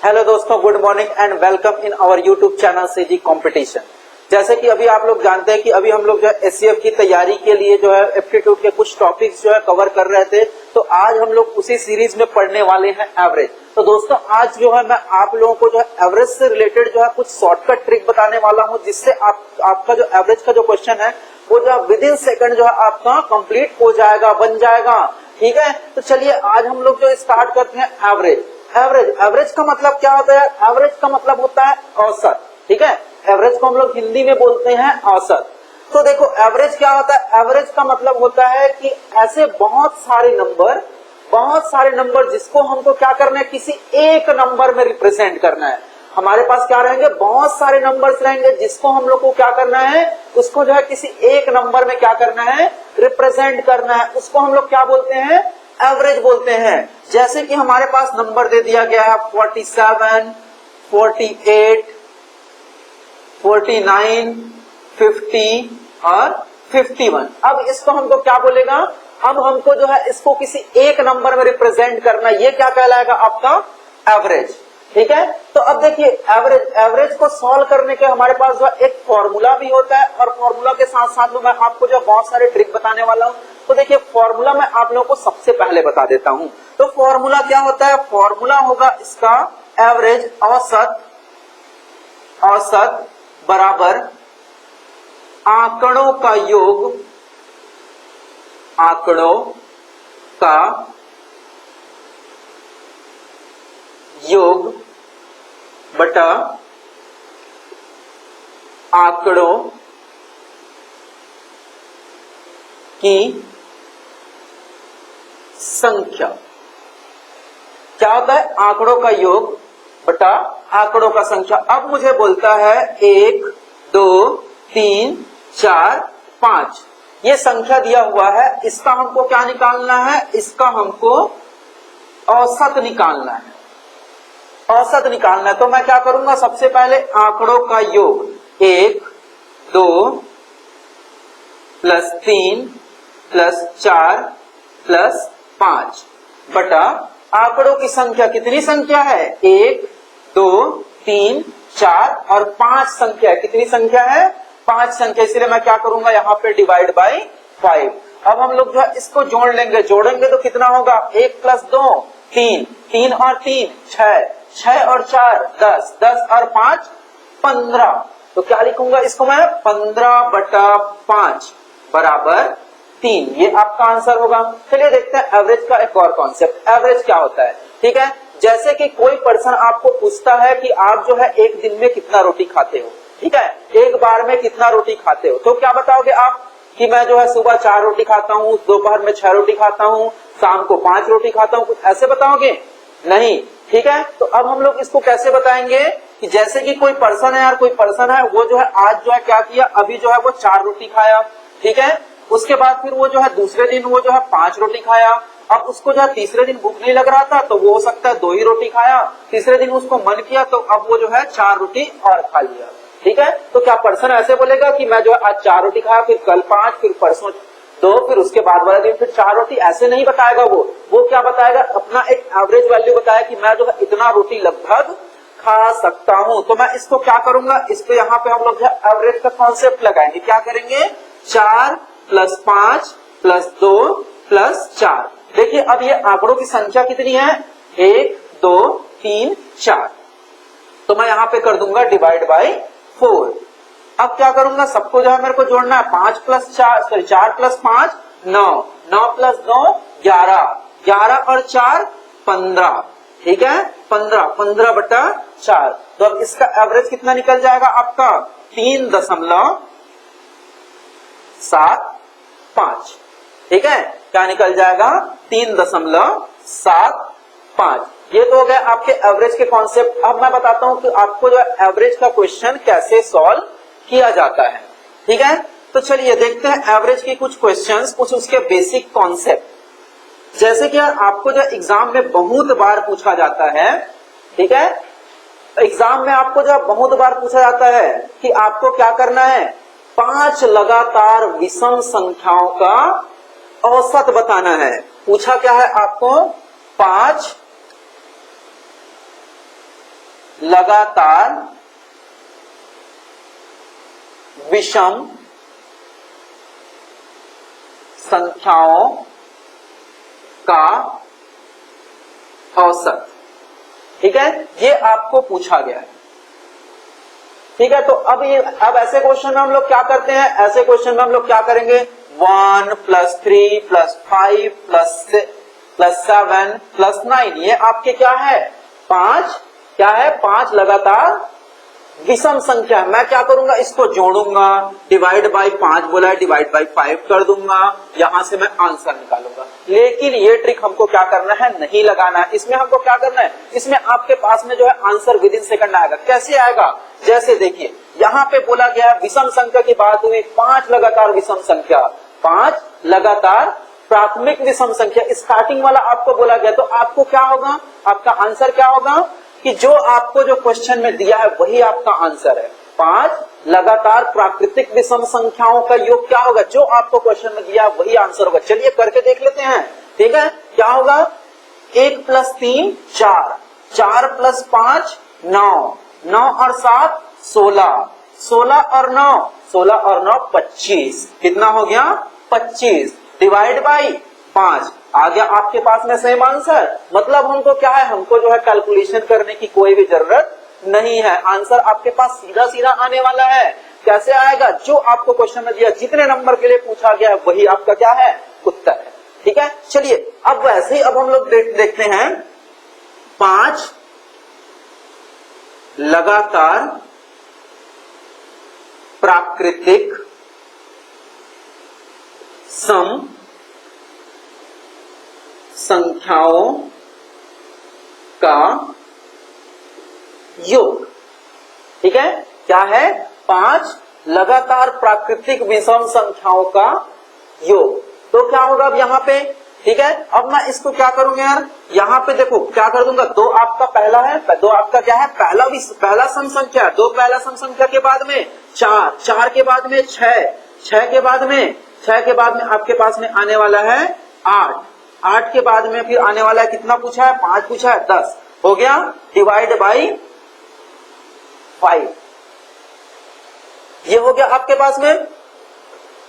Hello दोस्तों, good morning and welcome in our YouTube channel CG competition. जैसे कि अभी आप लोग जानते हैं कि अभी हम लोग जो है एससीएफ की तैयारी के लिए जो है एप्टीट्यूड के कुछ टॉपिक्स जो है कवर कर रहे थे, तो आज हम लोग उसी सीरीज में पढ़ने वाले हैं एवरेज। तो दोस्तों आज जो है मैं आप लोगों को जो है एवरेज से रिलेटेड जो है कुछ शॉर्टकट ट्रिक बताने वाला हूं, जिससे आपका जो एवरेज का जो क्वेश्चन है वो जो है विद इन सेकंड जो है आपका कंप्लीट हो जाएगा, बन जाएगा। ठीक है, तो चलिए आज हम लोग जो स्टार्ट करते हैं एवरेज। एवरेज का मतलब क्या होता है? एवरेज का मतलब होता है औसत। ठीक है, एवरेज को हम लोग हिंदी में बोलते हैं औसत। तो देखो एवरेज क्या होता है? एवरेज का मतलब होता है कि ऐसे बहुत सारे नंबर जिसको हमको क्या करना है, किसी एक नंबर में रिप्रेजेंट करना है। हमारे पास क्या रहेंगे? बहुत सारे नंबर्स रहेंगे जिसको हम लोग को क्या करना है, उसको जो है किसी एक नंबर में क्या करना है, रिप्रेजेंट करना है। उसको हम लोग क्या बोलते हैं? एवरेज बोलते हैं। जैसे कि हमारे पास नंबर दे दिया गया है 47, 48, 49, 50 और 51। अब इसको हमको क्या बोलेगा? अब हमको जो है इसको किसी एक नंबर में रिप्रेजेंट करना, ये क्या कहलाएगा? आपका एवरेज। ठीक है, तो अब देखिए एवरेज को सॉल्व करने के हमारे पास जो एक फॉर्मूला भी होता है, और फॉर्मूला के साथ साथ मैं आपको जो बहुत सारे ट्रिक बताने वाला हूं। तो देखिए फॉर्मूला मैं आप लोगों को सबसे पहले बता देता हूं। तो फॉर्मूला क्या होता है? फॉर्मूला होगा इसका एवरेज, औसत बराबर आंकड़ों का योग बटा आंकड़ों की संख्या। क्या होता है? आंकड़ों का योग बटा आंकड़ों का संख्या। अब मुझे बोलता है 1, 2, 3, 4, 5 ये संख्या दिया हुआ है, इसका हमको क्या निकालना है? इसका हमको औसत निकालना है। औसत निकालना है तो मैं क्या करूंगा? सबसे पहले आंकड़ों का योग 1, 2 प्लस 3 प्लस 4 प्लस 5 बटा आंकड़ों की संख्या। कितनी संख्या है? 1, 2, 3, 4 और 5 संख्या है। कितनी संख्या है? 5 संख्या। इसलिए मैं क्या करूंगा? यहाँ पे डिवाइड बाई 5। अब हम लोग जो है इसको जोड़ेंगे तो कितना होगा? 1 प्लस 2 3, 3 और 3 6, 6 और 4 10, 10 और 5 15। तो क्या लिखूंगा इसको मैं? 15 बटा 5 बराबर 3। ये आपका आंसर होगा। चलिए देखते हैं एवरेज का एक और कॉन्सेप्ट। एवरेज क्या होता है? ठीक है, जैसे कि कोई पर्सन आपको पूछता है कि आप जो है एक दिन में कितना रोटी खाते हो। ठीक है, एक बार में कितना रोटी खाते हो, तो क्या बताओगे आप? कि मैं जो है सुबह 4 रोटी खाता हूँ, दोपहर में 6 रोटी खाता हूँ, शाम को 5 रोटी खाता हूँ, कुछ ऐसे बताओगे? नहीं। ठीक है, तो अब हम लोग इसको कैसे बताएंगे कि जैसे कि कोई पर्सन है वो जो है आज जो है क्या किया, अभी जो है वो 4 रोटी खाया। ठीक है, उसके बाद फिर वो जो है दूसरे दिन वो जो है 5 रोटी खाया। अब उसको जो है तीसरे दिन भूख नहीं लग रहा था, तो वो हो सकता है 2 ही रोटी खाया। तीसरे दिन उसको मन किया तो अब वो जो है 4 रोटी और खा लिया। ठीक है, तो क्या पर्सन ऐसे बोलेगा कि मैं जो है आज 4 रोटी खाया, फिर कल 5, फिर परसों 2, फिर उसके बाद वाला दिन फिर 4 रोटी? ऐसे नहीं बताएगा वो क्या बताएगा? अपना एक एवरेज वैल्यू बताया कि मैं जो है इतना रोटी लगभग खा सकता हूं। तो मैं इसको क्या करूंगा? इस पे यहाँ पे हम लोग एवरेज का कॉन्सेप्ट लगाएंगे। क्या करेंगे? 4 प्लस 5 प्लस 2 प्लस 4। देखिए अब ये आंकड़ों की संख्या कितनी है? 1, 2, 3, 4। तो मैं यहाँ पे कर दूंगा डिवाइड बाई 4। अब क्या करूंगा? सबको जो है मेरे को जोड़ना है। 4 प्लस 5 9, 9 प्लस 2 11, 11 और 4 15। ठीक है, 15 बटा 4। तो अब इसका एवरेज कितना निकल जाएगा आपका? 3.75। ठीक है, क्या निकल जाएगा? 3.75। ये तो हो गया आपके एवरेज के कॉन्सेप्ट। अब मैं बताता हूं कि आपको जो एवरेज का क्वेश्चन कैसे सॉल्व किया जाता है। ठीक है, तो चलिए देखते हैं एवरेज की कुछ क्वेश्चंस, कुछ उसके बेसिक कॉन्सेप्ट। जैसे कि आपको जो एग्जाम में बहुत बार पूछा जाता है। ठीक है, एग्जाम में आपको जो बहुत बार पूछा जाता है कि आपको क्या करना है? 5 लगातार विषम संख्याओं का औसत बताना है। पूछा क्या है आपको? 5 लगातार विषम संख्याओं का औसत। ठीक है, ये आपको पूछा गया है। ठीक है, तो अब ऐसे क्वेश्चन में हम लोग क्या करते हैं, ऐसे क्वेश्चन में हम लोग क्या करेंगे, 1 + 3 + 5 + 7 + 9, ये आपके क्या है, 5, क्या है, 5 लगातार विषम संख्या। मैं क्या करूंगा, इसको जोड़ूंगा, डिवाइड बाय 5 बोला है, डिवाइड बाय 5 कर दूंगा, यहां से मैं आंसर निकालूंगा। लेकिन ये ट्रिक हमको क्या करना है, नहीं लगाना है। इसमें हमको क्या करना है, इसमें आपके पास में जो है आंसर विदिन सेकंड आएगा। कैसे आएगा, जैसे देखिए यहाँ पे बोला गया विषम संख्या की बात हुई, 5 लगातार विषम संख्या, 5 लगातार प्राथमिक विषम संख्या, स्टार्टिंग वाला आपको बोला गया, तो आपको क्या होगा, आपका आंसर क्या होगा कि जो आपको जो क्वेश्चन में दिया है वही आपका आंसर है। 5 लगातार प्राकृतिक विषम संख्याओं का योग क्या होगा, जो आपको क्वेश्चन में दिया है वही आंसर होगा। चलिए करके देख लेते हैं। ठीक है, क्या होगा, 1 + 3 4, 4 + 5 9, 9 और 7 16, 16 और 9, 16 और 9 25, कितना हो गया, 25, डिवाइड बाई 5 आ गया आपके पास में सेम आंसर। मतलब हमको क्या है, हमको जो है कैलकुलेशन करने की कोई भी जरूरत नहीं है, आंसर आपके पास सीधा सीधा आने वाला है। कैसे आएगा, जो आपको क्वेश्चन में दिया, जितने नंबर के लिए पूछा गया है वही आपका क्या है, उत्तर है। ठीक है, चलिए अब वैसे ही अब हम लोग देखते हैं, 5 लगातार प्राकृतिक सम संख्याओं का योग। ठीक है, क्या है, 5 लगातार प्राकृतिक विषम संख्याओं का योग। तो क्या होगा अब यहाँ पे, ठीक है, अब मैं इसको क्या करूंगा यार, यहाँ पे देखो क्या कर दूंगा, 2 आपका पहला है, 2 आपका क्या है, पहला सम संख्या, 2 पहला सम संख्या के बाद में 4, 4 के बाद में 6, 6 के बाद में आपके पास में आने वाला है 8, 8 के बाद में फिर आने वाला है, कितना पूछा है, 5 पूछा है, 10 हो गया, डिवाइड बाई 5, ये हो गया आपके पास में।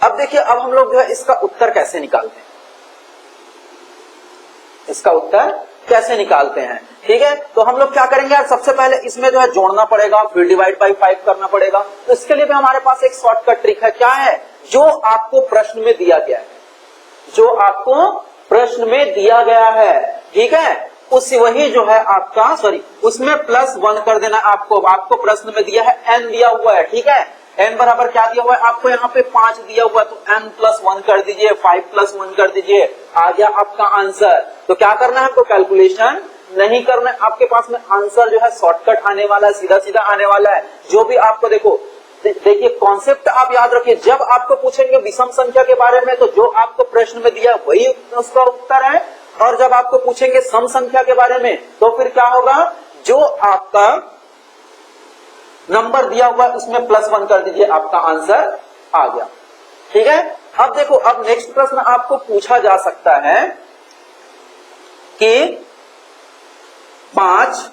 अब देखिए, अब हम लोग जो है इसका उत्तर कैसे निकालते हैं, इसका उत्तर कैसे निकालते हैं। ठीक है, तो हम लोग क्या करेंगे यार, सबसे पहले इसमें जो है जोड़ना पड़ेगा, फिर डिवाइड बाई 5 करना पड़ेगा। तो इसके लिए भी हमारे पास एक शॉर्टकट ट्रिक है, क्या है, जो आपको प्रश्न में दिया गया है, जो आपको प्रश्न में दिया गया है, ठीक है, उस वही जो है आपका, सॉरी, उसमें +1 कर देना। आपको प्रश्न में दिया है n दिया हुआ है, ठीक है, n बराबर क्या दिया हुआ है आपको, यहाँ पे 5 दिया हुआ है, तो n + 1 कर दीजिए, 5 + 1 कर दीजिए, आ गया आपका आंसर। तो क्या करना है आपको, कैलकुलेशन नहीं करना है, आपके पास में आंसर जो है शॉर्टकट आने वाला है, सीधा सीधा आने वाला है। जो भी आपको देखो, देखिए कॉन्सेप्ट आप याद रखिए, जब आपको पूछेंगे विषम संख्या के बारे में तो जो आपको प्रश्न में दिया वही उसका उत्तर है, और जब आपको पूछेंगे सम संख्या के बारे में तो फिर क्या होगा, जो आपका नंबर दिया हुआ है उसमें +1 कर दीजिए, आपका आंसर आ गया। ठीक है, अब देखो, अब नेक्स्ट प्रश्न आपको पूछा जा सकता है कि 5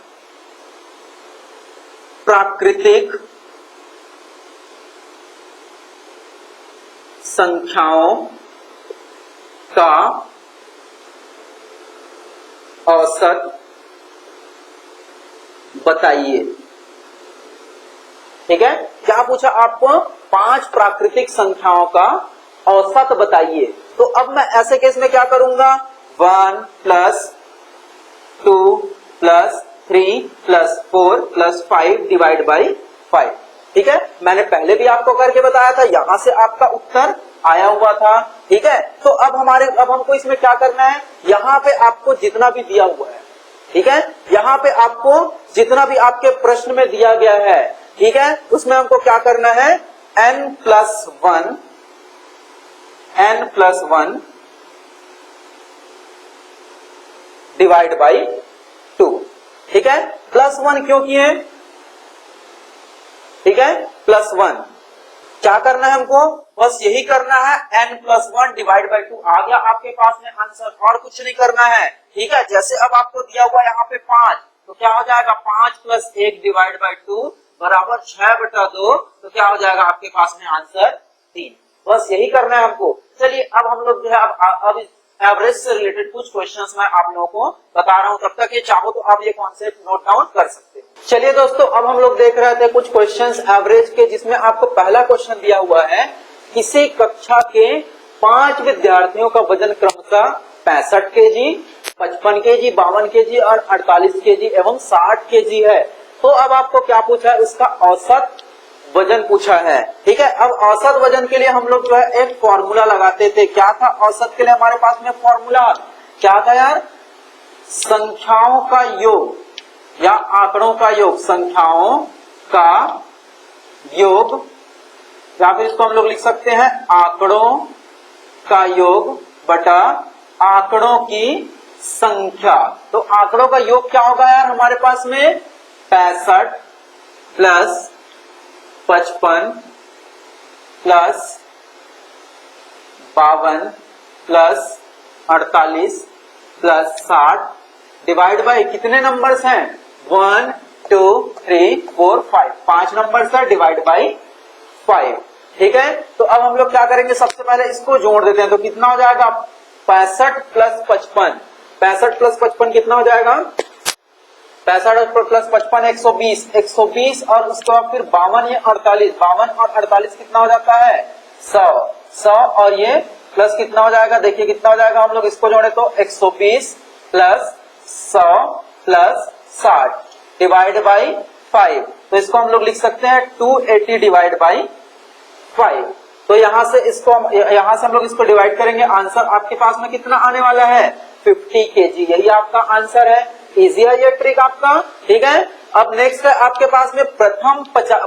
प्राकृतिक संख्याओं का औसत बताइए। ठीक है, क्या पूछा आपको, 5 प्राकृतिक संख्याओं का औसत बताइए। तो अब मैं ऐसे केस में क्या करूंगा, 1 + 2 + 3 + 4 + 5 डिवाइड बाई 5। ठीक है, मैंने पहले भी आपको करके बताया था, यहां से आपका उत्तर आया हुआ था। ठीक है, तो अब हमको इसमें क्या करना है, यहाँ पे आपको जितना भी दिया हुआ है, ठीक है, यहाँ पे आपको जितना भी आपके प्रश्न में दिया गया है, ठीक है, उसमें हमको क्या करना है, n + 1 डिवाइड बाई 2। ठीक है, +1 क्यों किए, ठीक है, +1 क्या करना है हमको, बस यही करना है, n + 1 डिवाइड बाई 2 आ गया आपके पास में आंसर, और कुछ नहीं करना है। ठीक है, जैसे अब आपको दिया हुआ यहाँ पे 5, तो क्या हो जाएगा 5 प्लस 1 डिवाइड बाई 2 बराबर 6/2। तो क्या हो जाएगा आपके पास में आंसर 3। बस यही करना है हमको। चलिए अब हम लोग जो है अब एवरेज से रिलेटेड कुछ क्वेश्चंस मैं आप लोगों को बता रहा हूं, तब तक ये चाहो तो आप ये कॉन्सेप्ट नोट डाउन कर सकते हैं। चलिए दोस्तों, अब हम लोग देख रहे थे कुछ क्वेश्चंस एवरेज के, जिसमें आपको पहला क्वेश्चन दिया हुआ है, किसी कक्षा के 5 विद्यार्थियों का वजन क्रमशः 65 केजी, 55 केजी, 52 केजी और 48 केजी एवं 60 केजी है। तो अब आपको क्या पूछा है, उसका औसत वजन पूछा है। ठीक है, अब औसत वजन के लिए हम लोग जो है एक फॉर्मूला लगाते थे। क्या था औसत के लिए हमारे पास में फॉर्मूला? क्या था यार? संख्याओं का योग या आंकड़ों का योग, संख्याओं का योग, या फिर इसको हम लोग लिख सकते हैं आंकड़ों का योग बटा आंकड़ों की संख्या। तो आंकड़ों का योग क्या होगा यार हमारे पास में? 65 plus 55 plus 52 plus 48 plus 60 divide by कितने नंबर्स हैं? 1 2 3 4 5, 5 नंबर्स है, डिवाइड बाई 5। ठीक है, तो अब हम लोग क्या करेंगे, सबसे पहले इसको जोड़ देते हैं। तो कितना हो जाएगा? 65 प्लस 55, 65 प्लस 55 कितना हो जाएगा? 65 प्लस 55 120, 120 और उसके बाद फिर 52 या 48, 52 और 48 कितना हो जाता है? 100, 100 और ये प्लस कितना हो जाएगा? देखिए कितना हो जाएगा, हम लोग इसको जोड़े तो 120 प्लस 100 प्लस 60 डिवाइड बाई 5। तो इसको हम लोग लिख सकते हैं 280 डिवाइड बाई 5। तो यहां से हम लोग इसको डिवाइड करेंगे, आंसर आपके पास में कितना आने वाला है? 50 केजी। यही आपका आंसर है। इजी है ये ट्रिक आपका। ठीक है, अब नेक्स्ट है आपके पास में प्रथम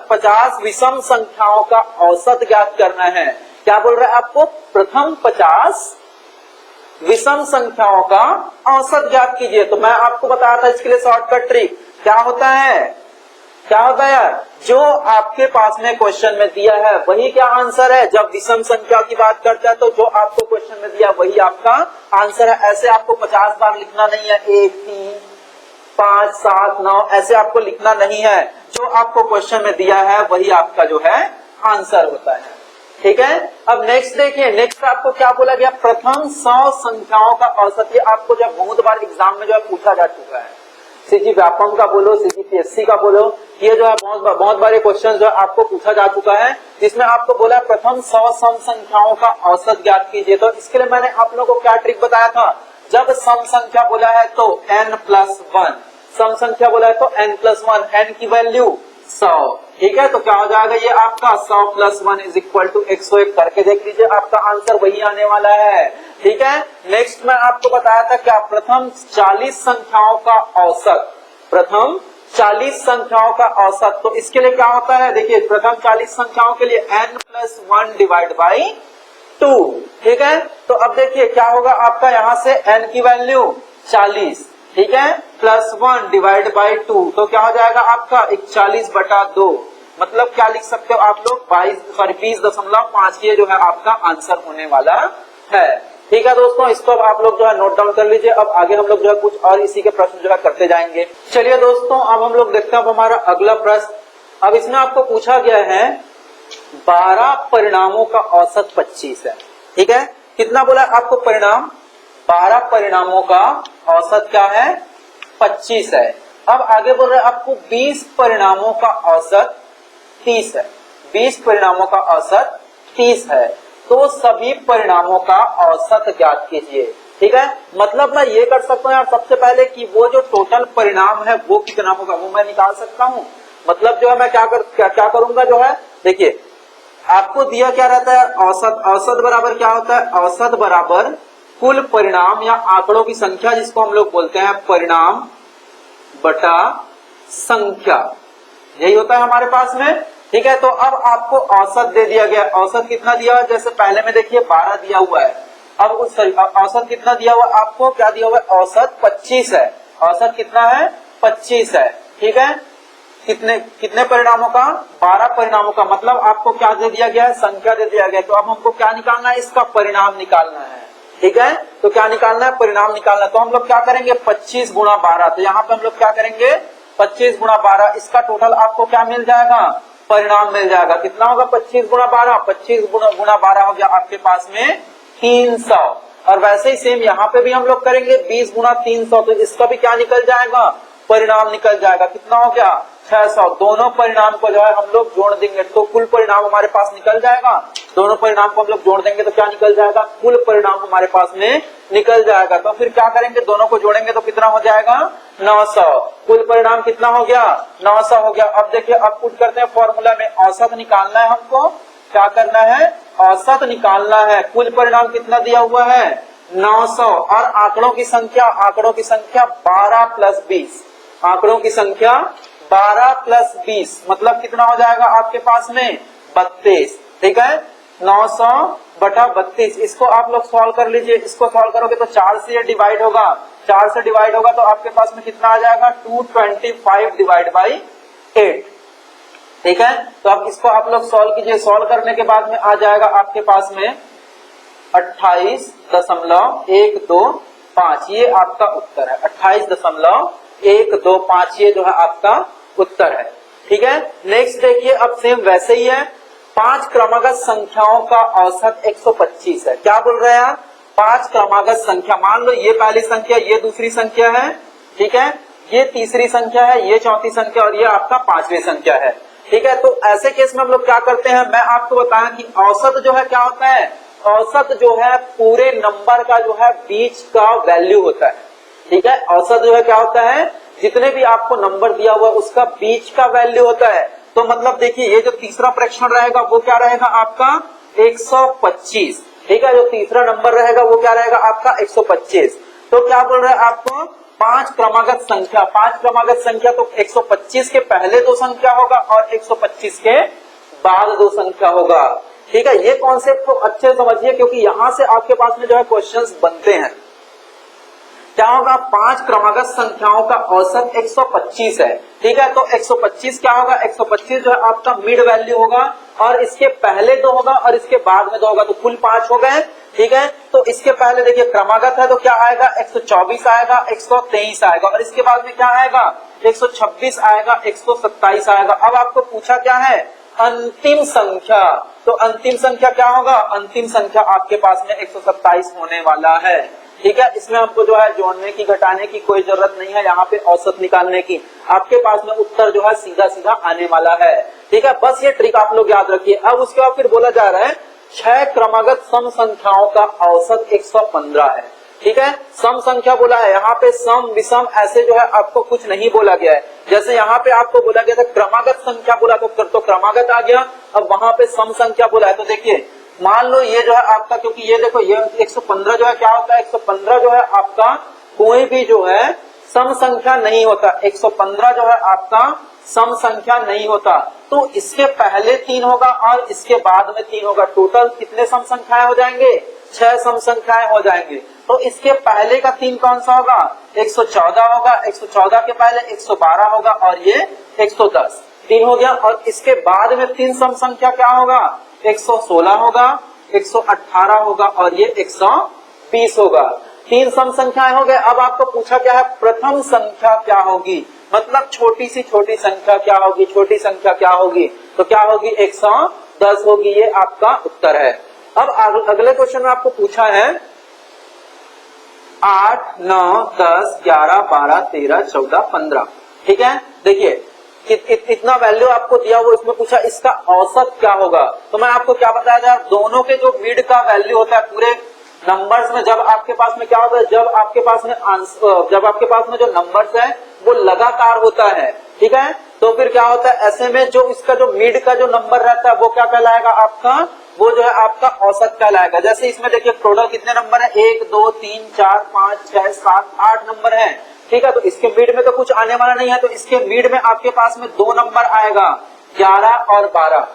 50 विषम संख्याओं का औसत ज्ञात करना है। क्या बोल रहा है आपको? प्रथम 50 विषम संख्याओं का औसत ज्ञात कीजिए। तो मैं आपको बताया था इसके लिए शॉर्टकट ट्रिक क्या होता है? क्या होता है यार? जो आपके पास में क्वेश्चन में दिया है वही क्या आंसर है। जब विषम संख्या की बात करता है तो जो आपको क्वेश्चन में दिया वही आपका आंसर है। ऐसे आपको 50 बार लिखना नहीं है, 1 3 5 7 9 ऐसे आपको लिखना नहीं है। जो आपको क्वेश्चन में दिया है वही आपका जो है आंसर होता है। ठीक है, अब नेक्स्ट देखिए, नेक्स्ट आपको क्या बोला गया? प्रथम 100 संख्याओं का औसत। ये आपको जो बहुत बार एग्जाम में जो है पूछा जा चुका है। सीजी व्यापम का बोलो, सीजीपीएससी का बोलो, ये जो है बहुत बारे क्वेश्चन जो है आपको पूछा जा चुका है, जिसमें आपको बोला प्रथम 100 सम संख्याओं का औसत ज्ञात कीजिए। तो इसके लिए मैंने आप लोगों को क्या ट्रिक बताया था? जब सम संख्या बोला है तो n+1, सम संख्या बोला है तो n+1, n की वैल्यू 100। ठीक है, तो क्या हो जाएगा ये आपका 100 + 1 = 101 करके देख लीजिए, आपका आंसर वही आने वाला है। ठीक है, नेक्स्ट मैं आपको बताया था क्या? प्रथम 40 संख्याओं का औसत, प्रथम 40 संख्याओं का औसत। तो इसके लिए क्या होता है? देखिए प्रथम 40 संख्याओं के लिए n+1 डिवाइड बाई 2। ठीक है, तो अब देखिए क्या होगा आपका, यहां से n की वैल्यू 40, ठीक है, +1 डिवाइड बाई 2। तो क्या हो जाएगा आपका 41/2। मतलब क्या लिख सकते हो आप लोग? 20.5 ये जो है आपका आंसर होने वाला है। ठीक है दोस्तों, इसको अब आप लोग जो है नोट डाउन कर लीजिए। अब आगे हम लोग जो है कुछ और इसी के प्रश्न जो है करते जाएंगे। चलिए दोस्तों, अब हम लोग देखते हैं अब हमारा अगला प्रश्न। अब इसमें आपको पूछा गया है 12 परिणामों का औसत 25 है। ठीक है, कितना बोला आपको परिणाम? 12 परिणामों का औसत क्या है? 25 है। अब आगे बोल रहे हैं आपको 20 परिणामों का औसत 30 है। 20 परिणामों का औसत 30 है। तो सभी परिणामों का औसत ज्ञात कीजिए। ठीक है, मतलब मैं ये कर सकता हूँ यार सबसे पहले कि वो जो टोटल परिणाम है वो कितना होगा वो मैं निकाल सकता हूँ। मतलब जो है मैं क्या करूंगा जो है, देखिए आपको दिया क्या रहता है? औसत। औसत बराबर क्या होता है? औसत बराबर कुल परिणाम या आंकड़ों की संख्या, जिसको हम लोग बोलते हैं परिणाम बटा संख्या, यही होता है हमारे पास में। ठीक है, तो अब आपको औसत दे दिया गया। औसत कितना दिया हुआ है? जैसे पहले में देखिए 12 दिया हुआ है। अब उस औसत कितना दिया हुआ है? आपको क्या दिया हुआ है? औसत 25 है। औसत कितना है? 25 है। ठीक है, कितने परिणामों का? 12 परिणामों का। मतलब आपको क्या दे दिया गया है? संख्या दे दिया गया। तो अब हमको क्या निकालना है? इसका परिणाम निकालना है। ठीक है। तो क्या निकालना है, परिणाम निकालना है। तो हम लोग क्या करेंगे 25 गुणा 12, तो यहाँ पे हम लोग क्या करेंगे 25 गुणा 12, इसका टोटल आपको क्या मिल जाएगा, परिणाम मिल जाएगा। कितना होगा 25 गुणा 12, 25 गुणा 12 हो गया आपके पास में 300। और वैसे ही सेम यहाँ पे भी हम लोग करेंगे 20 गुणा 300, तो इसका भी क्या निकल जाएगा, परिणाम निकल जाएगा। कितना हो गया 600। दोनों परिणाम को जो है हम लोग जोड़ देंगे तो कुल परिणाम हमारे पास निकल जाएगा। दोनों परिणाम को हम लोग जोड़ देंगे तो क्या निकल जाएगा, कुल परिणाम हमारे पास में निकल जाएगा। तो फिर क्या करेंगे, दोनों को जोड़ेंगे तो कितना हो जाएगा 900। कुल परिणाम कितना हो गया 900 हो गया। अब देखिए अब पुट करते हैं फॉर्मूला में, औसत निकालना है हमको, क्या करना है, औसत निकालना है। कुल परिणाम कितना दिया हुआ है 900 और आंकड़ों की संख्या 12 प्लस 20, आंकड़ों की संख्या 12 प्लस 20 मतलब कितना हो जाएगा आपके पास में 32। ठीक है, 900 बटा 32, इसको आप लोग सॉल्व कर लीजिए। इसको सॉल्व करोगे तो 4 से ये डिवाइड होगा, 4 से डिवाइड होगा तो आपके पास में कितना आ जाएगा 225 डिवाइड बाई 8। ठीक है, तो अब इसको आप लोग सॉल्व कीजिए। सॉल्व करने के बाद में आ जाएगा आपके पास में 28.125, ये आपका उत्तर है। 28.125 ये जो है आपका उत्तर है। ठीक है, नेक्स्ट देखिए, अब सेम वैसे ही है। 5 क्रमागत संख्याओं का औसत 125 है। क्या बोल रहे हैं आप, 5 क्रमागत संख्या, मान लो ये पहली संख्या, ये दूसरी संख्या है, ठीक है, ये तीसरी संख्या है, ये चौथी संख्या और ये आपका 5वीं संख्या है। ठीक है, तो ऐसे केस में हम लोग क्या करते हैं, मैं आपको बताया कि औसत जो है क्या होता है, औसत जो है पूरे नंबर का जो है बीच का वैल्यू होता है। ठीक है, औसत जो है क्या होता है, जितने भी आपको नंबर दिया हुआ उसका बीच का वैल्यू होता है। तो मतलब देखिए ये जो तीसरा प्रेक्षण रहेगा वो क्या रहेगा आपका 125। ठीक है, जो तीसरा नंबर रहेगा वो क्या रहेगा आपका 125। तो क्या बोल रहे हैं आपको 5 क्रमागत संख्या, 5 क्रमागत संख्या तो 125 के पहले 2 संख्या होगा और 125 के बाद 2 संख्या होगा। ठीक है, ये कॉन्सेप्ट को अच्छे समझिए क्योंकि यहां से आपके पास में जो है क्वेश्चंस बनते हैं। क्या होगा, 5 क्रमागत संख्याओं का औसत 125 है। ठीक है, तो 125 क्या होगा, 125 जो है आपका मिड वैल्यू होगा और इसके पहले 2 होगा और इसके बाद में 2 होगा, तो कुल 5 हो गए। ठीक है, तो इसके पहले देखिए क्रमागत है तो क्या आएगा 124 आएगा, 123 आएगा और इसके बाद में क्या आएगा 126 आएगा, 127 आएगा। अब आपको पूछा क्या है अंतिम संख्या, तो अंतिम संख्या क्या होगा, अंतिम संख्या आपके पास में 127 होने वाला है। ठीक है, इसमें हमको जो है जोड़ने की घटाने की कोई जरूरत नहीं है, यहाँ पे औसत निकालने की। आपके पास में उत्तर जो है सीधा सीधा आने वाला है। ठीक है, बस ये ट्रिक आप लोग याद रखिए। अब उसके बाद फिर बोला जा रहा है 6 क्रमागत सम संख्याओं का औसत 115 है। ठीक है, सम संख्या बोला है, यहाँ पे सम विषम ऐसे जो है आपको कुछ नहीं बोला गया है। जैसे यहाँ पे आपको बोला गया था क्रमागत संख्या बोला तो क्रमागत आ गया, अब वहां पे सम संख्या बोला है। तो देखिए मान लो ये जो है आपका, क्योंकि ये देखो ये 115 जो है क्या होता है, 115 जो है आपका कोई भी जो है सम संख्या नहीं होता। 115 जो है आपका सम संख्या नहीं होता, तो इसके पहले 3 होगा और इसके बाद में 3 होगा। टोटल कितने सम संख्याएं हो जाएंगे, 6 सम संख्याएं हो जाएंगे। तो इसके पहले का 3 कौन सा होगा 114 होगा, 114 के पहले 112 होगा और ये 110, 3 हो गया। और इसके बाद में 3 सम संख्या क्या होगा 116 होगा, 118 होगा और ये 120 होगा। 3 सम संख्याएं हो गए। अब आपको पूछा क्या है प्रथम संख्या क्या होगी, मतलब छोटी सी छोटी संख्या क्या होगी, छोटी संख्या क्या होगी, तो क्या होगी 110 होगी। ये आपका उत्तर है। अब अगले क्वेश्चन में आपको पूछा है 8, 9, 10, 11, 12, 13, 14, 15। ठीक है, देखिए इतना वैल्यू आपको दिया हुआ, इसमें पूछा इसका औसत क्या होगा। तो मैं आपको क्या बताया था, दोनों के जो मिड का वैल्यू होता है पूरे नंबर्स में, जब आपके पास में क्या होता है, जब आपके पास में जो नंबर्स है वो लगातार होता है। ठीक है, तो फिर क्या होता है ऐसे में जो इसका जो मिड का जो नंबर रहता है वो क्या कहलाएगा आपका, वो जो है आपका औसत कहलाएगा। जैसे इसमें देखिए टोटल कितने नंबर है 1, 2, 3, 4, 5, 6, 7, 8 नंबर है। ठीक है, तो इसके मिड में तो कुछ आने वाला नहीं है, तो इसके मिड में आपके पास में 2 नंबर आएगा 11 और 12।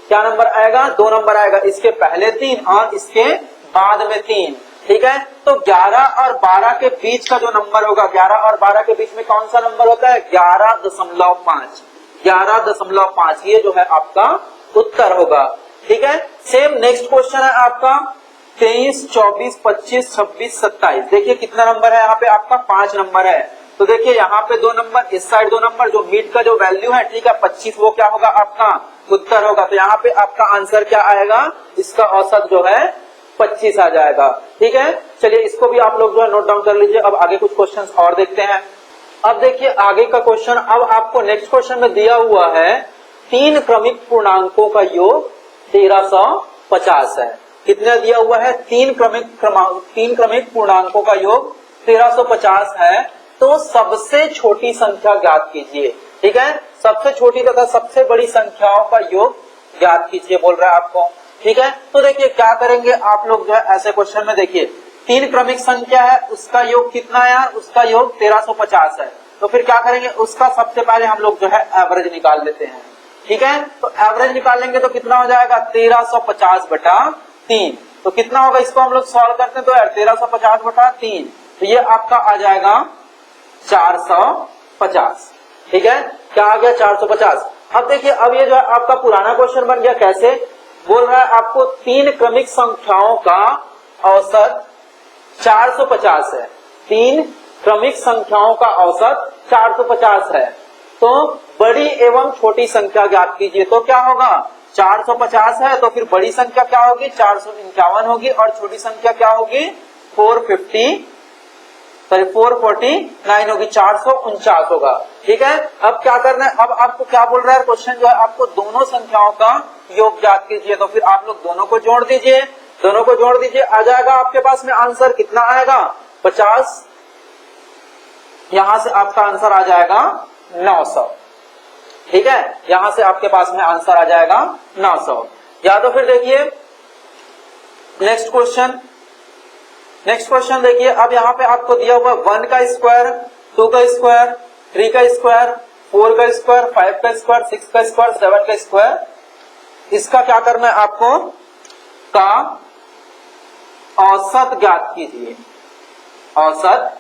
क्या नंबर आएगा 2 नंबर आएगा, इसके पहले 3 और इसके बाद में 3। ठीक है, तो 11 और 12 के बीच का जो नंबर होगा, 11 और 12 के बीच में कौन सा नंबर होता है 11.5, 11.5 ये जो है आपका उत्तर होगा। ठीक है, सेम नेक्स्ट क्वेश्चन है आपका 23, 24, 25, 26, 27। देखिए कितना नंबर है यहाँ पे आपका 5 नंबर है। तो देखिए यहाँ पे 2 नंबर, इस साइड 2 नंबर, जो मिड का जो वैल्यू है ठीक है 25, वो क्या होगा आपका उत्तर होगा। तो यहाँ पे आपका आंसर क्या आएगा, इसका औसत जो है 25 आ जाएगा। ठीक है, चलिए इसको भी आप लोग जो है नोट डाउन कर लीजिए। अब आगे कुछ क्वेश्चंस और देखते हैं। अब देखिए आगे का क्वेश्चन, अब आपको नेक्स्ट क्वेश्चन में दिया हुआ है 3 क्रमिक पूर्णांकों का योग 1350 है। कितना दिया हुआ है, 3 क्रमिक पूर्णांकों का योग 1350 है। तो सबसे छोटी संख्या ज्ञात कीजिए। ठीक है, सबसे छोटी तथा सबसे बड़ी संख्याओं का योग ज्ञात कीजिए बोल रहा है आपको। ठीक है, तो देखिए क्या करेंगे आप लोग जो है ऐसे क्वेश्चन में, देखिए 3 क्रमिक संख्या है, उसका योग कितना है, उसका योग 1350 है। तो फिर क्या करेंगे, उसका सबसे पहले हम लोग जो है एवरेज निकाल लेते हैं। ठीक है, तो एवरेज निकालेंगे तो कितना हो जाएगा 1350 बटा 3। तो कितना होगा, इसको हम लोग सॉल्व करते हैं तो यार 1350 बटा 3, तो ये आपका आ जाएगा 450। ठीक है, क्या आ गया 450। अब देखिए अब ये जो है आपका पुराना क्वेश्चन बन गया। कैसे बोल रहा है आपको 3 क्रमिक संख्याओं का औसत 450 है। 3 क्रमिक संख्याओं का औसत 450 है। तो बड़ी एवं छोटी संख्या ज्ञात कीजिए। तो क्या होगा, 450 है तो फिर बड़ी संख्या क्या होगी 451 होगी, और छोटी संख्या क्या होगी 449 होगी, 449 होगा। ठीक है, अब क्या करना है, अब आपको क्या बोल रहा है क्वेश्चन जो है, आपको दोनों संख्याओं का योग ज्ञात कीजिए। तो फिर आप लोग दोनों को जोड़ दीजिए, दोनों को जोड़ दीजिए, आ जाएगा आपके पास में आंसर कितना आएगा 50। यहां से आपका आंसर आ जाएगा 900। ठीक है, यहां से आपके पास में आंसर आ जाएगा 900। या तो फिर देखिए नेक्स्ट क्वेश्चन देखिए, अब यहाँ पे आपको दिया हुआ 1 का स्क्वायर, 2 का स्क्वायर, 3 का स्क्वायर, 4 का स्क्वायर, 5 का स्क्वायर, 6 का स्क्वायर, 7 का स्क्वायर। इसका क्या करना है आपको, का औसत ज्ञात कीजिए, औसत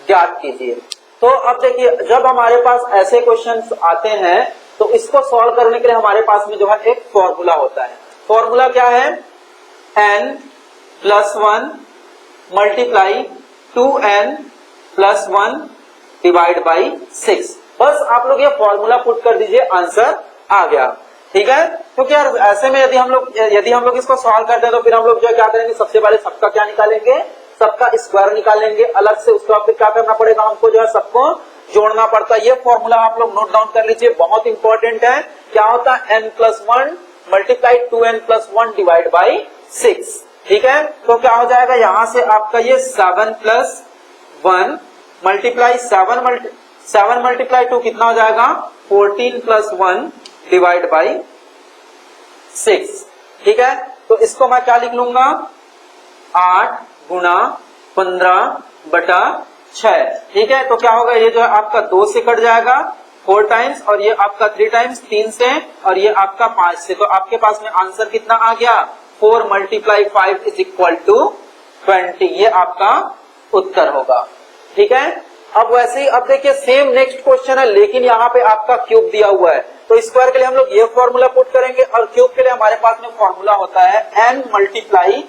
ज्ञात कीजिए। तो अब देखिए जब हमारे पास ऐसे क्वेश्चंस आते हैं तो इसको सॉल्व करने के लिए हमारे पास में जो है एक फॉर्मूला होता है। फॉर्मूला क्या है, n+1 multiply 2n+1 divide by 6। बस आप लोग ये फॉर्मूला पुट कर दीजिए, आंसर आ गया। ठीक है, क्योंकि यार ऐसे में यदि हम लोग इसको सॉल्व करते हैं तो फिर हम लोग जो क्या करेंगे, सबसे पहले सबका क्या निकालेंगे, सबका स्क्वायर निकालेंगे अलग से। उसके बाद फिर क्या करना पड़ेगा, हमको जो है सबको जोड़ना पड़ता है। ये फॉर्मूला आप लोग नोट डाउन कर लीजिए, बहुत इंपॉर्टेंट है। क्या होता है, n+1 multiply 2n+1 divide by 6। ठीक है, तो क्या हो जाएगा, यहां से आपका ये 7+1 मल्टीप्लाई 7 मल्टीप्लाई 2 कितना हो जाएगा 14+1 डिवाइड बाई 6। ठीक है, तो इसको मैं क्या लिख लूंगा, 8 गुणा 15 बटा 6। ठीक है, तो क्या होगा, ये जो है आपका 2 से कट जाएगा 4 टाइम्स, और ये आपका 3 टाइम्स 3 से, और ये आपका 5 से। तो आपके पास में आंसर कितना आ गया, 4 मल्टीप्लाई 5 इज इक्वल टू 20। ये आपका उत्तर होगा। ठीक है, अब वैसे ही अब देखिए सेम नेक्स्ट क्वेश्चन है, लेकिन यहाँ पे आपका क्यूब दिया हुआ है। तो स्क्वायर के लिए हम लोग ये फॉर्मूला पुट करेंगे, और क्यूब के लिए हमारे पास में फॉर्मूला होता है n मल्टीप्लाई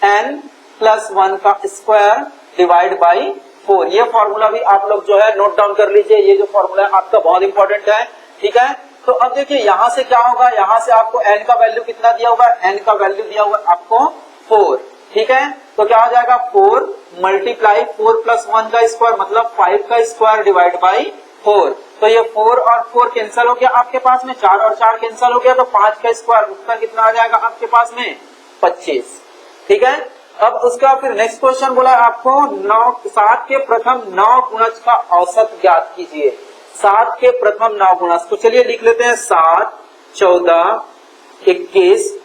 n+1 का स्क्वायर डिवाइड बाई 4। ये फॉर्मूला भी आप लोग जो है नोट डाउन कर लीजिए, ये जो फॉर्मूला है आपका बहुत इंपॉर्टेंट है। ठीक है, तो अब देखिए यहां से क्या होगा, यहां से आपको n का वैल्यू कितना दिया होगा, n का वैल्यू दिया हुआ आपको 4। ठीक है, तो क्या हो जाएगा 4 मल्टीप्लाई 4+1 का स्क्वायर मतलब 5 का स्क्वायर डिवाइड बाई 4। तो ये 4 और 4 कैंसिल हो गया आपके पास में, 4 और 4 कैंसिल हो गया, तो 5 का स्क्वायर उत्तर कितना आ जाएगा आपके पास में 25। ठीक है, अब उसका फिर नेक्स्ट क्वेश्चन बोला आपको 7 के प्रथम 9 गुणज का औसत ज्ञात कीजिए। 7 के प्रथम 9 गुणज, तो चलिए लिख लेते हैं 7, 14, 21,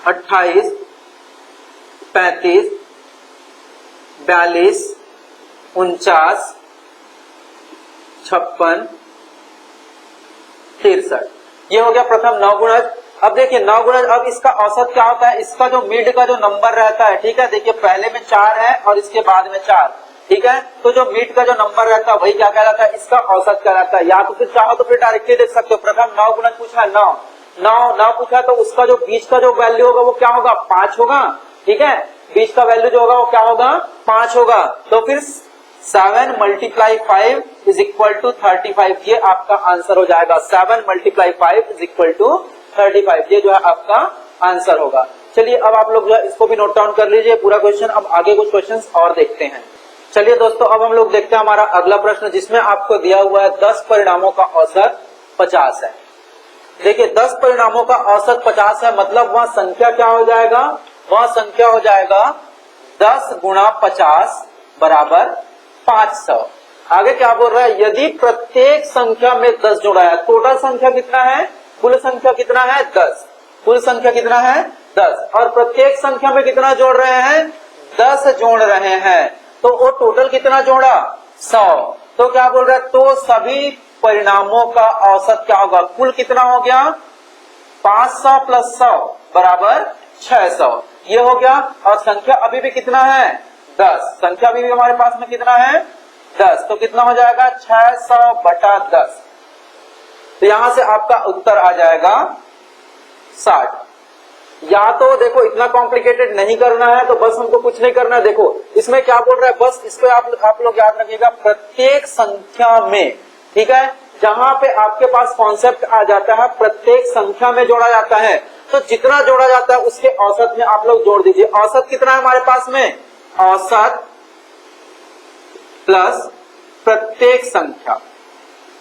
28, 35, 42, 49, 56, 63। ये हो गया प्रथम 9 गुणज। अब देखिए 9 गुणज, अब इसका औसत क्या होता है, इसका जो मिड का जो नंबर रहता है, ठीक है, देखिए पहले में 4 है और इसके बाद में 4। ठीक है, तो जो मिड का जो नंबर रहता है वही क्या कहलाता है, इसका औसत कहलाता है। या तो फिर चाहो तो फिर डायरेक्टली देख सकते हो, प्रथम 9 गुणज पूछा है 9, नौ पूछा तो उसका जो बीच का जो वैल्यू होगा वो क्या होगा, 5 होगा। ठीक है, बीच का वैल्यू जो होगा वो क्या होगा, 5 होगा। तो फिर 7 × 5 इज इक्वल टू 35, ये आपका आंसर हो जाएगा। 7 × 5 इज इक्वल टू 35, ये जो है आपका आंसर होगा। चलिए अब आप लोग जो है इसको भी नोट डाउन कर लीजिए पूरा क्वेश्चन। अब आगे कुछ क्वेश्चंस और देखते हैं। चलिए दोस्तों, अब हम लोग देखते हैं हमारा अगला प्रश्न, जिसमें आपको दिया हुआ है 10 परिणामों का औसत 50 है। देखिए 10 परिणामों का औसत 50 है, मतलब वह संख्या क्या हो जाएगा, वह संख्या हो जाएगा 10 × 50 बराबर 500। आगे क्या बोल रहा है, यदि प्रत्येक संख्या में 10 जोड़ा है, टोटल संख्या कितना है, कुल संख्या कितना है 10, कुल संख्या कितना है 10, और प्रत्येक संख्या में कितना जोड़ रहे हैं, 10 जोड़ रहे हैं, तो वो टोटल कितना जोड़ा 100। तो क्या बोल रहा है, तो सभी परिणामों का औसत क्या होगा, कुल कितना हो गया 500 + 100 बराबर 600, ये हो गया। और संख्या अभी भी कितना है 10, संख्या अभी भी हमारे पास में कितना है 10, तो कितना हो जाएगा 600/10। तो यहां से आपका उत्तर आ जाएगा 60। या तो देखो इतना कॉम्प्लिकेटेड नहीं करना है, तो बस हमको कुछ नहीं करना है। देखो इसमें क्या बोल रहा है, बस इसको आप लोग याद रखिएगा, प्रत्येक संख्या में, ठीक है, जहां पे आपके पास कॉन्सेप्ट आ जाता है प्रत्येक संख्या में जोड़ा जाता है, तो जितना जोड़ा जाता है उसके औसत में आप लोग जोड़ दीजिए। औसत कितना है हमारे पास में, औसत प्लस प्रत्येक संख्या,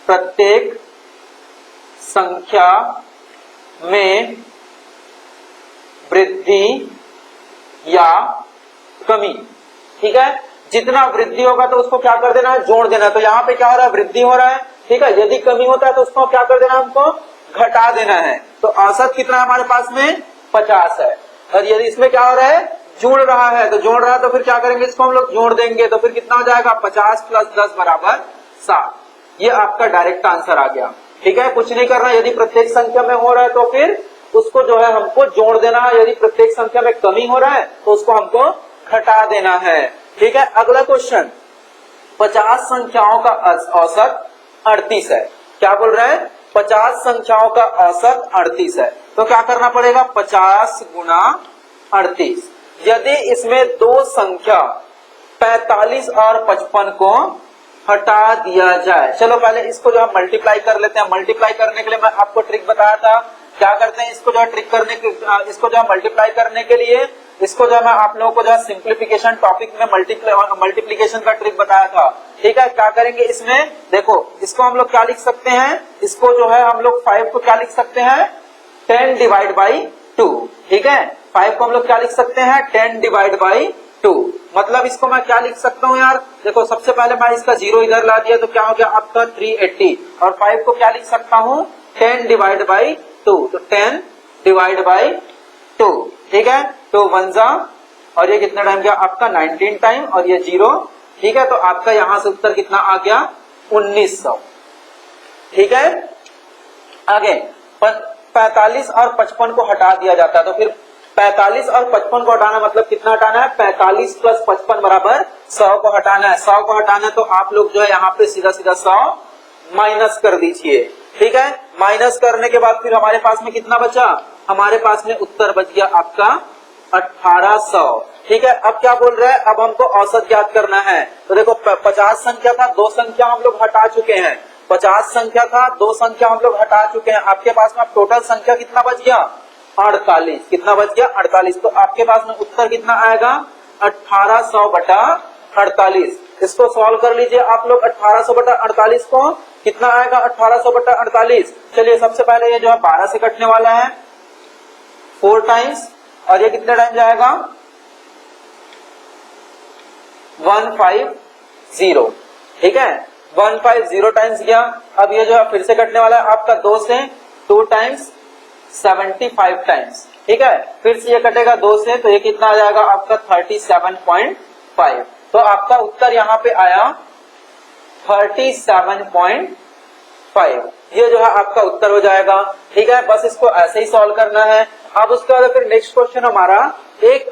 प्रत्येक संख्या में वृद्धि या कमी। ठीक है, जितना वृद्धि होगा तो उसको क्या कर देना है, जोड़ देना है। तो यहाँ पे क्या हो रहा है, वृद्धि हो रहा है। ठीक है, यदि कमी होता है तो उसको क्या कर देना है, हमको घटा देना है। तो औसत कितना है हमारे पास में 50 है, और यदि इसमें क्या हो रहा है, जोड़ रहा है, तो जोड़ रहा है तो फिर क्या करेंगे, इसको हम लोग जोड़ देंगे, तो फिर कितना हो जाएगा 50 + 10 बराबर 60। ये आपका डायरेक्ट आंसर आ गया। ठीक है, कुछ नहीं करना, यदि प्रत्येक संख्या में हो रहा है तो फिर उसको जो है हमको जोड़ देना है, यदि प्रत्येक संख्या में कमी हो रहा है तो उसको हमको घटा देना है। ठीक है, अगला क्वेश्चन, 50 संख्याओं का औसत 38 है। क्या बोल रहे हैं, 50 संख्याओं का औसत 38 है। तो क्या करना पड़ेगा, 50 × 38। यदि इसमें दो संख्या 45 और 55 को हटा दिया जाए, चलो पहले इसको जो है मल्टीप्लाई कर लेते हैं। मल्टीप्लाई करने के लिए मैं आपको ट्रिक बताया था, क्या करते हैं, इसको जो है ट्रिक करने के, इसको जो है मल्टीप्लाई करने के लिए, इसको जो है मैं आप लोगों को जो है सिंप्लीफिकेशन टॉपिक में मल्टीप्लीकेशन का ट्रिक बताया था। ठीक है, क्या करेंगे इसमें, देखो इसको हम लोग क्या लिख सकते हैं, इसको जो है हम लोग 5 को क्या लिख सकते हैं, 10/2। ठीक है, 5 को हम लोग क्या लिख सकते हैं, 10/2। मतलब इसको मैं क्या लिख सकता हूँ यार, देखो सबसे पहले मैं इसका 0 इधर ला दिया तो क्या हो गया आपका 380, और 5 को क्या लिख सकता हूँ 10/2, तो 10/2। ठीक है, तो 1 जा, और ये कितना टाइम गया आपका 19 टाइम, और ये 0। ठीक है, तो आपका यहां से उत्तर कितना आ गया 1900। ठीक है, आगे 45 और 55 को हटा दिया जाता है, तो फिर 45 और 55 को हटाना मतलब कितना हटाना है, 45 + 55 बराबर 100 को हटाना है। 100 को हटाना है तो आप लोग जो है यहाँ पे सीधा सीधा 100 माइनस कर दीजिए। ठीक है, माइनस करने के बाद फिर हमारे पास में कितना बचा, हमारे पास में उत्तर बच गया आपका 1800। ठीक है, अब क्या बोल रहे हैं, अब हमको औसत ज्ञात करना है। तो देखो 50 संख्या था, 2 संख्या हम लोग हटा चुके हैं। 50 संख्या था, 2 संख्या हम लोग हटा चुके हैं। आपके पास में टोटल संख्या कितना बच गया 48। कितना बच गया 48। तो आपके पास में उत्तर कितना आएगा 1800/48। इसको सॉल्व कर लीजिए आप लोग। 1800/48 को कितना आएगा 1800/48। चलिए सबसे पहले ये जो है 12 से कटने वाला है 4 टाइम्स, और ये कितना टाइम जाएगा 150। ठीक है, 150 टाइम्स गया। अब ये जो है फिर से कटने वाला है आपका 2 से, 2 टाइम्स 75 टाइम्स। ठीक है, फिर से ये कटेगा 2 से, तो ये कितना आ जाएगा आपका 37.5। तो आपका उत्तर यहाँ पे आया 37.5। ये जो है आपका उत्तर हो जाएगा। ठीक है, बस इसको ऐसे ही सॉल्व करना है। अब उसके बाद फिर नेक्स्ट क्वेश्चन हमारा, एक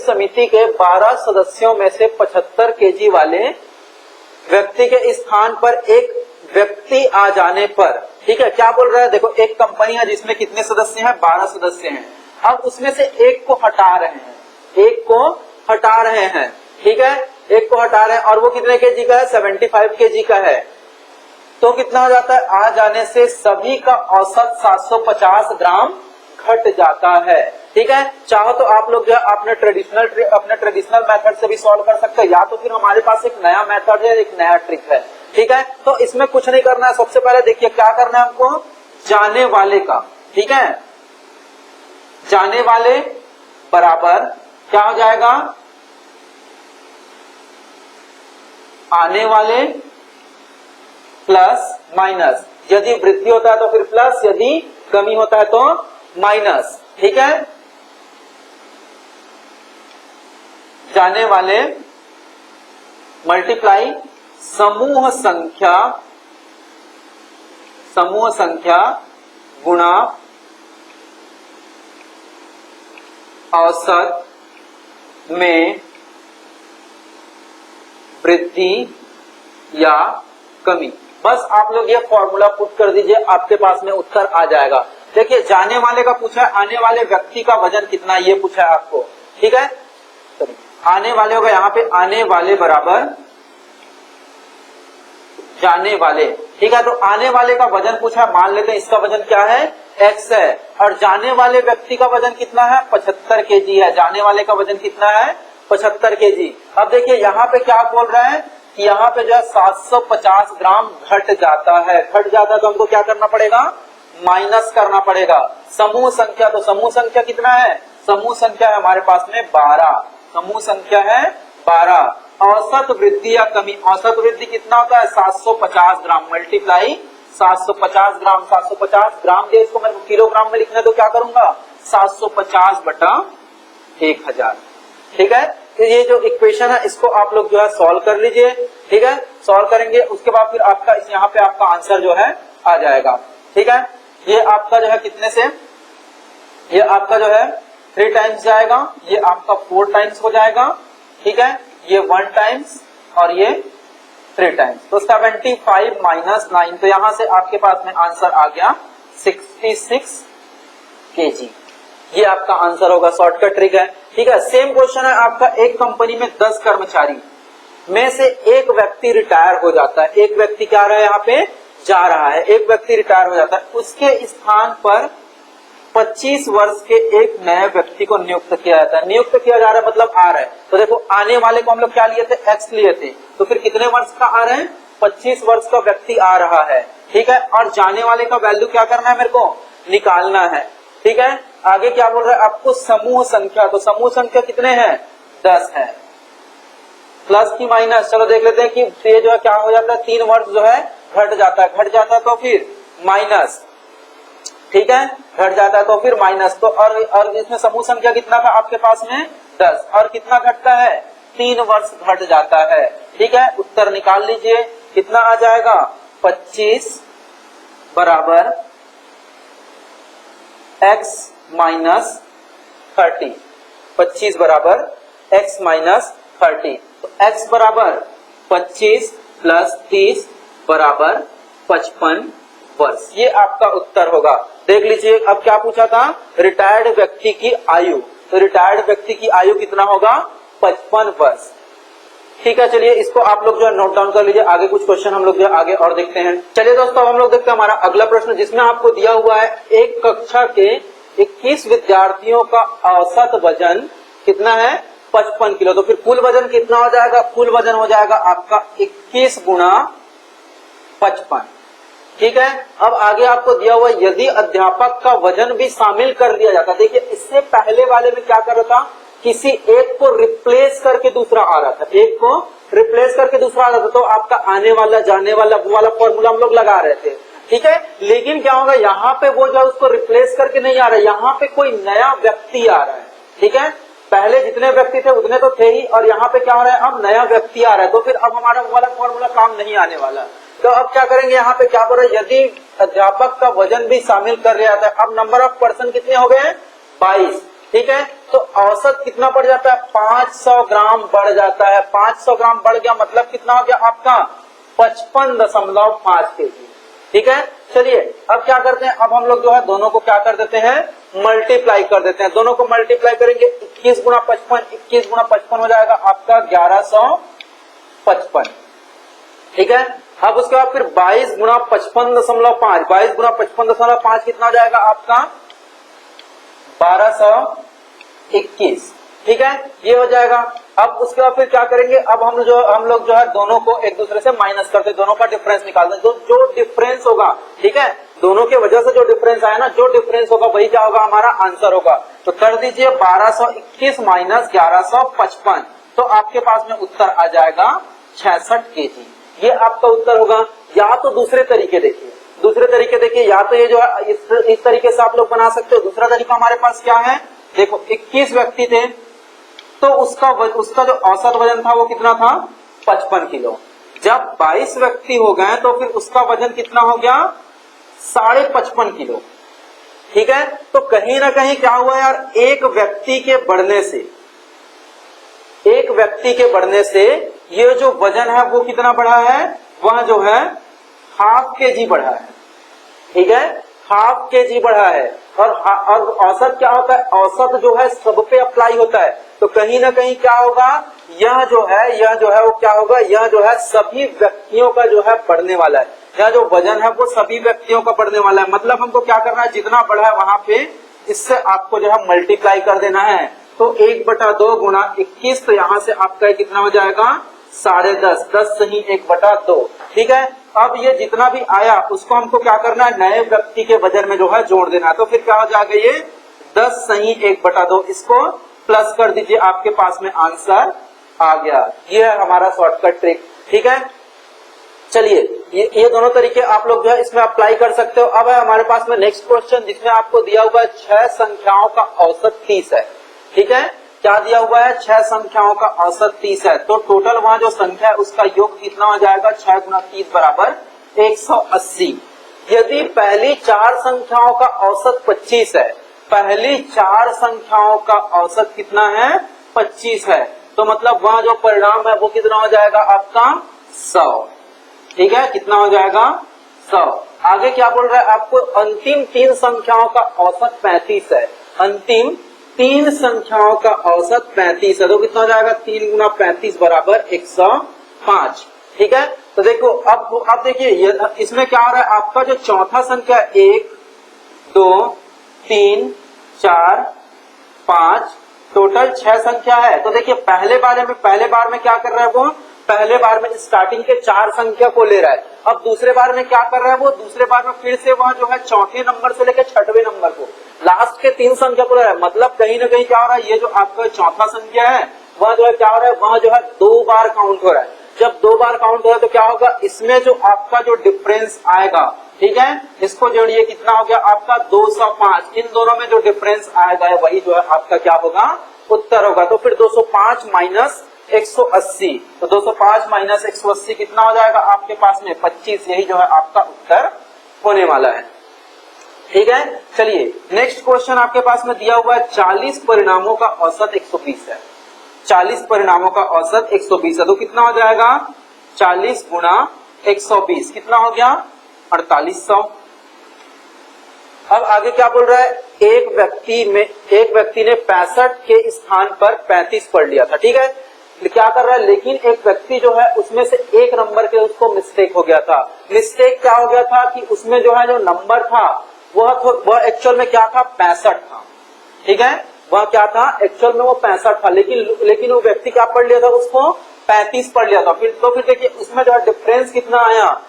समिति के 12 सदस्यों में से 75 केजी वाले व्यक्ति के स्थान पर एक व्यक्ति आ जाने पर ठीक है, क्या बोल रहा है, देखो एक कंपनी है जिसमें कितने सदस्य हैं, 12 सदस्य हैं। अब उसमें से एक को हटा रहे हैं, एक को हटा रहे हैं, ठीक है, एक को हटा रहे हैं और वो कितने केजी का है, 75 केजी का है। तो कितना हो जाता है, आ जाने से सभी का औसत 750 ग्राम घट जाता है। ठीक है, चाहो तो आप लोग जो है अपने ट्रेडिशनल मेथड से भी सॉल्व कर सकते हैं, या तो फिर हमारे पास एक नया मेथड है, एक नया ट्रिक है। ठीक है, तो इसमें कुछ नहीं करना है, सबसे पहले देखिए क्या करना है हमको, जाने वाले का, ठीक है, जाने वाले बराबर क्या हो जाएगा, आने वाले प्लस माइनस, यदि वृद्धि होता है तो फिर प्लस, यदि कमी होता है तो माइनस। ठीक है, जाने वाले मल्टीप्लाई समूह संख्या गुणा औसत में वृद्धि या कमी। बस आप लोग ये फॉर्मूला पुट कर दीजिए, आपके पास में उत्तर आ जाएगा। देखिए जाने वाले का पूछा है, आने वाले व्यक्ति का वजन कितना, ये पूछा है आपको। ठीक है, आने वाले होगा यहाँ पे, आने वाले बराबर जाने वाले। ठीक है, तो आने वाले का वजन पूछा है, मान लेते हैं इसका वजन क्या है, x है, और जाने वाले व्यक्ति का वजन कितना है, 75 केजी है। जाने वाले का वजन कितना है, 75 केजी। अब देखिए यहाँ पे क्या बोल रहा है कि यहाँ पे जो है 750 ग्राम घट जाता है। घट जाता है तो हमको क्या करना पड़ेगा, माइनस करना पड़ेगा। समूह संख्या, तो समूह संख्या कितना है, समूह संख्या है हमारे पास में 12, समूह संख्या है 12। औसत वृद्धि या कमी, औसत वृद्धि कितना होता है, 750 ग्राम मल्टीप्लाई 750 ग्राम। 750 ग्राम दे, इसको मैं किलोग्राम में लिखना है तो क्या करूंगा, 750 बटा 1000। ठीक है, तो ये जो इक्वेशन है इसको आप लोग जो है सॉल्व कर लीजिए। ठीक है, सॉल्व करेंगे उसके बाद फिर आपका इस यहाँ पे आपका आंसर जो है आ जाएगा। ठीक है, ये आपका जो है कितने से, ये आपका जो है 3 टाइम्स जाएगा, ये आपका 4 टाइम्स हो जाएगा। ठीक है, ये 1 टाइम्स और ये 3 टाइम्स, तो 75 माइनस 9, तो यहां से आपके पास में आंसर आ गया 66 केजी। ये आपका आंसर होगा, शॉर्टकट ट्रिक है। ठीक है, सेम क्वेश्चन है आपका, एक कंपनी में 10 कर्मचारी में से एक व्यक्ति रिटायर हो जाता है। एक व्यक्ति क्या रहा है, यहाँ पे जा रहा है, एक व्यक्ति रिटायर हो जाता है, उसके स्थान पर 25 वर्ष के एक नए व्यक्ति को नियुक्त किया जाता है। नियुक्त किया जा रहा है मतलब आ रहा है, तो देखो आने वाले को हम लोग क्या लिए थे, x लिए थे, तो फिर कितने वर्ष का आ रहे हैं, 25 वर्ष का व्यक्ति आ रहा है। ठीक है, और जाने वाले का वैल्यू क्या करना है, मेरे को निकालना है। ठीक है, आगे क्या बोल रहा है आपको, समूह संख्या, तो समूह संख्या कितने हैं, 10 है। प्लस की माइनस, चलो देख लेते हैं कि ये जो है क्या हो जाता है, 3 वर्ष जो है घट जाता है, घट जाता है तो फिर माइनस। ठीक है, घट जाता है तो फिर माइनस, तो और इसमें समूह संख्या कितना था आपके पास में, 10, और कितना घटता है, 3 वर्ष घट जाता है। ठीक है, उत्तर निकाल लीजिए, कितना आ जाएगा, 25 बराबर x माइनस 30, 25 बराबर x माइनस 30, तो x बराबर 25 प्लस 30 बराबर 55 वर्ष। ये आपका उत्तर होगा। देख लीजिए अब क्या पूछा था, रिटायर्ड व्यक्ति की आयु, तो रिटायर्ड व्यक्ति की आयु कितना होगा, 55 वर्ष। ठीक है, चलिए इसको आप लोग जो है नोट डाउन कर लीजिए, आगे कुछ क्वेश्चन हम लोग जो आगे और देखते हैं। चलिए दोस्तों हम लोग देखते हैं हमारा अगला प्रश्न, जिसमें आपको दिया हुआ है एक कक्षा के 21 विद्यार्थियों का औसत वजन कितना है, 55 किलो। तो फिर कुल वजन कितना हो जाएगा, कुल वजन हो जाएगा आपका 21 गुणा 55। ठीक है, अब आगे आपको दिया हुआ यदि अध्यापक का वजन भी शामिल कर दिया जाता। देखिए इससे पहले वाले में क्या कर रहा था, किसी एक को रिप्लेस करके दूसरा आ रहा था, एक को रिप्लेस करके दूसरा आ रहा था, तो आपका आने वाला जाने वाला वो वाला फॉर्मूला हम लोग लगा रहे थे। ठीक है, लेकिन क्या होगा, यहाँ पे वो जो उसको रिप्लेस करके नहीं आ रहा है, यहाँ पे कोई नया व्यक्ति आ रहा है। ठीक है, पहले जितने व्यक्ति थे उतने तो थे ही, और यहाँ पे क्या हो रहा है, अब नया व्यक्ति आ रहा है, तो फिर अब हमारा वो वाला फॉर्मूला काम नहीं आने वाला। तो अब क्या करेंगे, यहाँ पे क्या बोल रहे हैं, यदि अध्यापक का वजन भी शामिल कर लिया जाता है। अब नंबर ऑफ पर्सन कितने हो गए हैं, 22। ठीक है, तो औसत कितना बढ़ जाता है, 500 ग्राम बढ़ जाता है। 500 ग्राम बढ़ गया मतलब कितना हो गया आपका, 55.5 केजी। ठीक है। चलिए अब क्या करते हैं, अब हम लोग जो है दोनों को क्या कर देते हैं, मल्टीप्लाई कर देते हैं। दोनों को मल्टीप्लाई करेंगे, 21 गुणा 55, 21 गुणा 55 हो जाएगा आपका 1155, ठीक है। अब उसके बाद फिर 22 गुणा 55.5, 22 गुणा 55.5 कितना हो जाएगा आपका 1221, ठीक है, ये हो जाएगा। अब उसके बाद फिर क्या करेंगे, अब हम लोग जो है दोनों को एक दूसरे से माइनस करते, दोनों का डिफरेंस निकालते हैं। जो डिफरेंस होगा, ठीक है, दोनों के वजह से जो डिफरेंस आया ना, जो डिफरेंस होगा वही क्या होगा, हमारा आंसर होगा। तो कर दीजिए 1221 माइनस 1155, तो आपके पास में उत्तर आ जाएगा 66 kg। ये आपका उत्तर होगा। या तो दूसरे तरीके देखिए, या तो ये जो है इस तरीके से आप लोग बना सकते हो। दूसरा तरीका हमारे पास क्या है, देखो 21 व्यक्ति थे तो उसका जो औसत वजन था वो कितना था, 55 किलो। जब 22 व्यक्ति हो गए तो फिर उसका वजन कितना हो गया, 55.5 किलो, ठीक है। तो कहीं ना कहीं क्या हुआ यार, एक व्यक्ति के बढ़ने से ये जो वजन है वो कितना बढ़ा है, वह जो है ½ kg बढ़ा है, ठीक है, ½ kg बढ़ा है। और औसत क्या होता है, औसत जो है सब पे अप्लाई होता है। तो कहीं ना कहीं क्या होगा, यह जो है वो क्या होगा, यह जो है सभी व्यक्तियों का जो है बढ़ने वाला है। यह जो वजन है वो सभी व्यक्तियों का बढ़ने वाला है। मतलब हमको क्या करना है, जितना बढ़ा है वहां पे इससे आपको जो है मल्टीप्लाई कर देना है। तो 1/2 गुणा 21, तो यहाँ से आपका कितना हो जाएगा 10.5, 10 सही 1/2, ठीक है। अब ये जितना भी आया उसको हमको क्या करना है, नए व्यक्ति के वजन में जो है जोड़ देना है। तो फिर क्या हो जाएगा, ये 10 सही 1/2, इसको प्लस कर दीजिए, आपके पास में आंसर आ गया। ये है हमारा शॉर्टकट ट्रिक, ठीक है। चलिए ये दोनों तरीके आप लोग जो है इसमें अप्लाई कर सकते हो। अब है हमारे पास में नेक्स्ट क्वेश्चन, जिसमें आपको दिया हुआ है 6 संख्याओं का औसत 30 है, ठीक है। क्या दिया हुआ है, 6 संख्याओं का औसत 30 है। तो टोटल वहां जो संख्या है उसका योग कितना हो जाएगा, 6 गुना 30 बराबर 180। यदि पहली 4 संख्याओं का औसत 25 है, पहली 4 संख्याओं का औसत कितना है, 25 है, तो मतलब वहां जो परिणाम है वो कितना हो जाएगा आपका 100, ठीक है। कितना हो जाएगा 100। आगे क्या बोल रहा है आपको, अंतिम 3 संख्याओं का औसत 35 है, अंतिम 3 संख्याओं का औसत 35 है। तो कितना हो जाएगा, 3 गुना 35 बराबर 105, ठीक है। तो देखो अब देखिए इसमें क्या हो रहा है, आपका जो चौथा संख्या 1 2 3 4 5 टोटल 6 संख्या है। तो देखिए पहले बार में क्या कर रहा है वो, पहले बार में स्टार्टिंग के 4 संख्या को ले रहा है। अब दूसरे बार में क्या कर रहा है वो, दूसरे बार में फिर से वह जो है चौथे नंबर से लेकर 6वें नंबर को, लास्ट के 3 संख्या को ले रहा है। मतलब कहीं ना कहीं क्या हो रहा है, ये जो आपका चौथा संख्या है वह जो है क्या हो रहा है, वह जो है 2 बार काउंट हो रहा है। जब 2 बार काउंट हो रहा है तो क्या होगा, इसमें जो आपका जो डिफरेंस आएगा, ठीक है, इसको जोड़िए, कितना हो गया आपका 205। इन दोनों में जो डिफरेंस आएगा वही जो है आपका क्या होगा, उत्तर होगा। तो फिर 205 माइनस 180, तो 205 माइनस 180 कितना हो जाएगा आपके पास में 25। यही जो है आपका उत्तर होने वाला है, ठीक है। चलिए नेक्स्ट क्वेश्चन आपके पास में दिया हुआ है, 40 परिणामों का औसत 120 है, 40 परिणामों का औसत 120 है। तो कितना हो जाएगा, 40 गुणा 120 कितना हो गया 4800। अब आगे क्या बोल रहा है, एक व्यक्ति ने 65 के स्थान पर 35 पढ़ लिया था, ठीक है। क्या कर रहा है, लेकिन एक व्यक्ति जो है उसमें से एक नंबर के उसको मिस्टेक हो गया था। मिस्टेक क्या हो गया था कि उसमें जो है जो नंबर था वह एक्चुअल में क्या था, 65 था, ठीक है। वह क्या था, एक्चुअल में वो 65 था, लेकिन वो व्यक्ति क्या पढ़ लिया था, उसको 35 पढ़ लिया था। फिर देखिए उसमें जो है डिफरेंस कितना आया,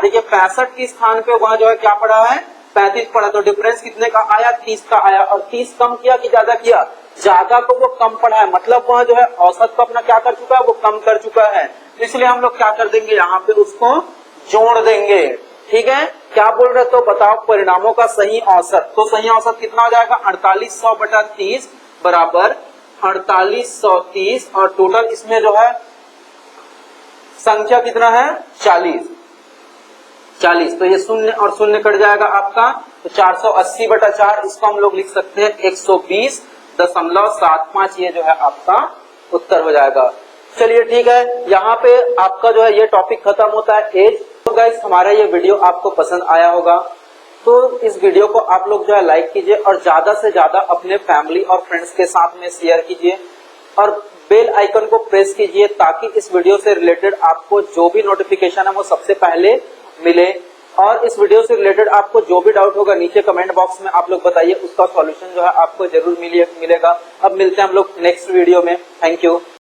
देखिए 65 के स्थान पे वहां जो है क्या पढ़ा है, 35 पढ़ा। तो डिफरेंस कितने का आया, 30 का आया। और 30 कम किया कि ज्यादा किया, ज्यादा को वो कम पढ़ा है, मतलब वह जो है औसत को अपना क्या कर चुका है, वो कम कर चुका है। इसलिए हम लोग क्या कर देंगे, यहाँ पे उसको जोड़ देंगे, ठीक है। क्या बोल रहे, तो बताओ परिणामों का सही औसत। तो सही औसत कितना हो जाएगा, 4800/30 बराबर 4830, और टोटल इसमें जो है संख्या कितना है, 40। तो ये शून्य और शून्य कट जाएगा आपका, तो 480/4, इसको हम लोग लिख सकते हैं 120.75। ये जो है आपका उत्तर हो जाएगा। चलिए ठीक है, यहाँ पे आपका जो है ये टॉपिक खत्म होता है एज। तो गाइस हमारा ये वीडियो आपको पसंद आया होगा, तो इस वीडियो को आप लोग जो है लाइक कीजिए और ज्यादा से ज्यादा अपने फैमिली और फ्रेंड्स के साथ में शेयर कीजिए और बेल आइकन को प्रेस कीजिए ताकि इस वीडियो से रिलेटेड आपको जो भी नोटिफिकेशन है वो सबसे पहले मिले। और इस वीडियो से रिलेटेड आपको जो भी डाउट होगा नीचे कमेंट बॉक्स में आप लोग बताइए, उसका सॉल्यूशन जो है आपको जरूर मिलेगा। अब मिलते हैं हम लोग नेक्स्ट वीडियो में। Thank you.